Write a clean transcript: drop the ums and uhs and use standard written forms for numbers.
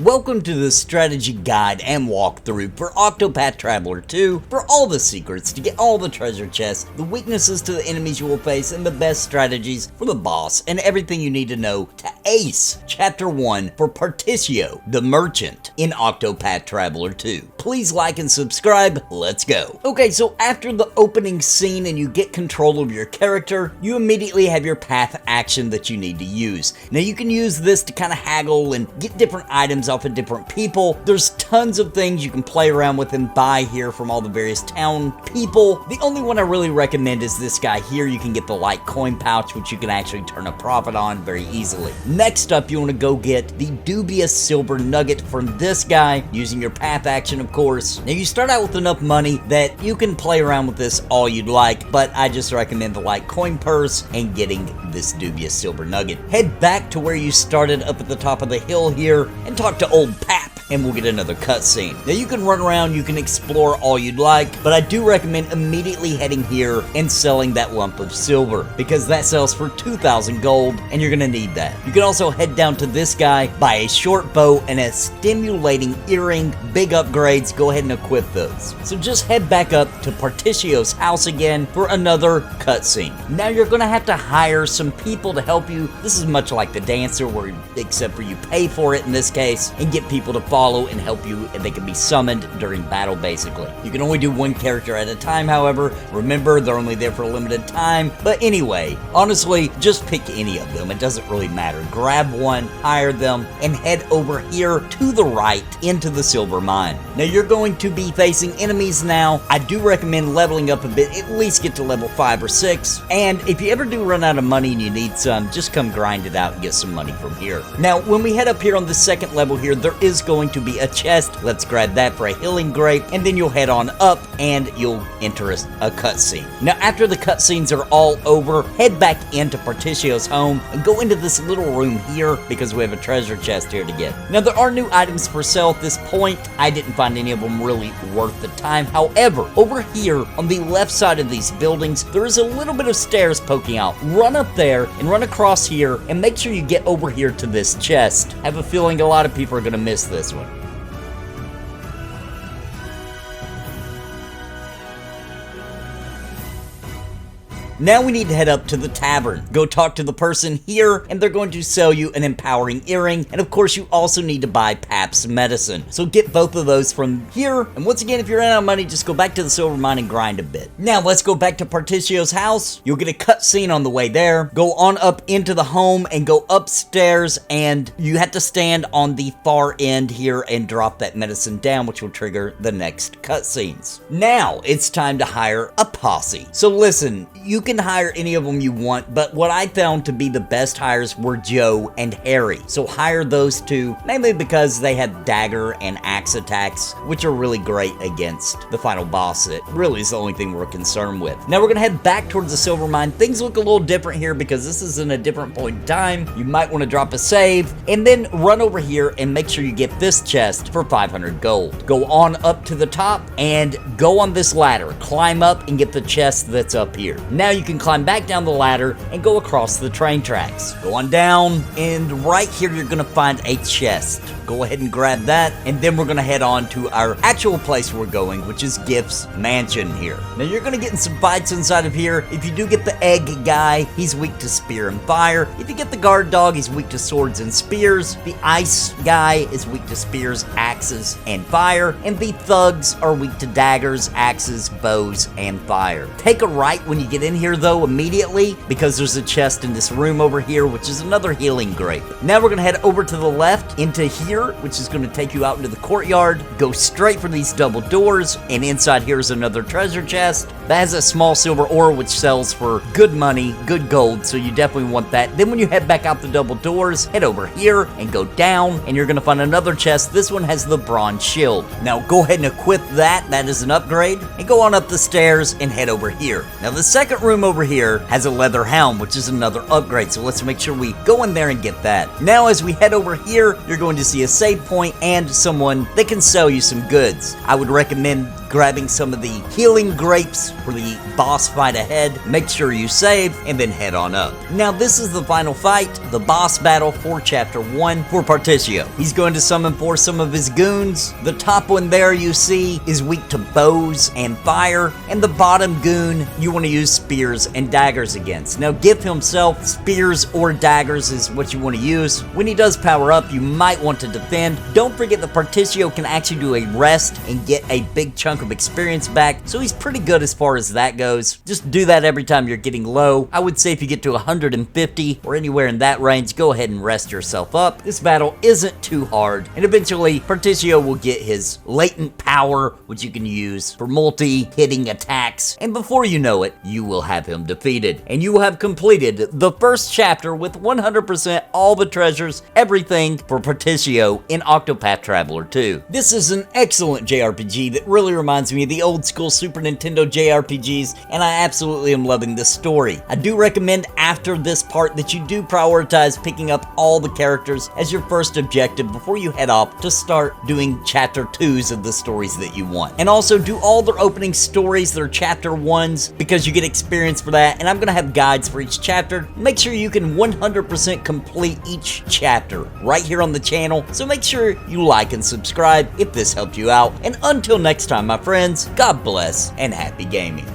Welcome to the strategy guide and walkthrough for Octopath Traveler 2 for all the secrets to get all the treasure chests, the weaknesses to the enemies you will face, and the best strategies for the boss, and everything you need to know to ace Chapter 1 for Partitio, the merchant, in Octopath Traveler 2. Please like and subscribe, let's go. Okay, so after the opening scene and you get control of your character, you immediately have your path action that you need to use. Now you can use this to kind of haggle and get different items off of different people. There's tons of things you can play around with and buy here from all the various town people. The only one I really recommend is this guy here. You can get the light coin pouch, which you can actually turn a profit on very easily. Next up, you want to go get the dubious silver nugget from this guy using your path action, of course. Now you start out with enough money that you can play around with this all you'd like, but I just recommend the light coin purse and getting this dubious silver nugget. Head back to where you started up at the top of the hill here and talk to old Pap, and we'll get another cutscene. Now you can run around, you can explore all you'd like, but I do recommend immediately heading here and selling that lump of silver, because that sells for 2,000 gold, and you're gonna need that. You can also head down to this guy, buy a short bow and a stimulating earring, big upgrades, go ahead and equip those. So just head back up to Partitio's house again for another cutscene. Now you're gonna have to hire some people to help you. This is much like the dancer, where except for you pay for it in this case, and get people to follow and help you, and they can be summoned during battle basically. You can only do one character at a time, however. Remember, they're only there for a limited time. But anyway, honestly, just pick any of them. It doesn't really matter. Grab one, hire them, and head over here to the right into the silver mine. Now you're going to be facing enemies now. I do recommend leveling up a bit, at least get to level 5 or 6. And if you ever do run out of money and you need some, just come grind it out and get some money from here. Now, when we head up here on the second level here, there is going to be a chest. Let's grab that for a healing grape, and then you'll head on up and you'll enter a cutscene. Now, after the cutscenes are all over, head back into Partitio's home and go into this little room here because we have a treasure chest here to get. Now, there are new items for sale at this point. I didn't find any of them really worth the time. However, over here on the left side of these buildings, there is a little bit of stairs poking out. Run up there and run across here and make sure you get over here to this chest. I have a feeling a lot of people are going to miss this one. Now we need to head up to the tavern. Go talk to the person here, and they're going to sell you an empowering earring, and of course you also need to buy Pap's medicine. So get both of those from here, and once again, if you're out of money, just go back to the silver mine and grind a bit. Now let's go back to Partitio's house. You'll get a cutscene on the way there. Go on up into the home and go upstairs, and you have to stand on the far end here and drop that medicine down, which will trigger the next cutscenes. Now it's time to hire a posse. So listen, you can hire any of them you want, but what I found to be the best hires were Joe and Harry. So hire those two, mainly because they have dagger and axe attacks, which are really great against the final boss. It really is the only thing we're concerned with. Now we're gonna head back towards the silver mine. Things look a little different here because this is in a different point in time. You might want to drop a save and then run over here and make sure you get this chest for 500 gold. Go on up to the top and go on this ladder. Climb up and get the chest that's up here. Now you can climb back down the ladder and go across the train tracks. Go on down, and right here you're gonna find a chest. Go ahead and grab that, and then we're gonna head on to our actual place we're going, which is Gift's mansion here. Now you're gonna get in some fights inside of here. If you do get the egg guy, he's weak to spear and fire. If you get the guard dog, he's weak to swords and spears. The ice guy is weak to spears, axes, and fire. And the thugs are weak to daggers, axes, bows, and fire. Take a right when you get in here though immediately, because there's a chest in this room over here, which is another healing grape. Now we're gonna head over to the left into here, which is gonna take you out into the courtyard. Go straight for these double doors, and inside here is another treasure chest that has a small silver ore, which sells for good money, good gold, so you definitely want that. Then when you head back out the double doors, head over here and go down, and you're gonna find another chest. This one has the bronze shield. Now go ahead and equip that. That is an upgrade, and go on up the stairs and head over here. Now the second room room over here has a leather helm, which is another upgrade, so let's make sure we go in there and get that. Now as we head over here, you're going to see a save point and someone that can sell you some goods. I would recommend grabbing some of the healing grapes for the boss fight ahead. Make sure you save and then head on up. Now this is the final fight, the boss battle for chapter 1 for Partitio. He's going to summon for some of his goons. The top one there you see is weak to bows and fire, and the bottom goon you want to use spears and daggers against. Now Gif himself, spears or daggers is what you want to use. When he does power up, you might want to defend. Don't forget that Partitio can actually do a rest and get a big chunk of experience back, so he's pretty good as far as that goes. Just do that every time you're getting low. I would say if you get to 150 or anywhere in that range, go ahead and rest yourself up. This battle isn't too hard, and eventually Partitio will get his latent power, which you can use for multi-hitting attacks, and before you know it, you will have him defeated, and you will have completed the first chapter with 100% all the treasures, everything for Partitio in Octopath Traveler 2. This is an excellent JRPG that really reminds me of the old school Super Nintendo JRPGs, and I absolutely am loving this story. I do recommend after this part that you do prioritize picking up all the characters as your first objective before you head off to start doing chapter 2s of the stories that you want. And also do all their opening stories, their chapter 1s, because you get experience for that, and I'm gonna have guides for each chapter. Make sure you can 100% complete each chapter right here on the channel, so make sure you like and subscribe if this helped you out. And until next time, my friends, God bless and happy gaming.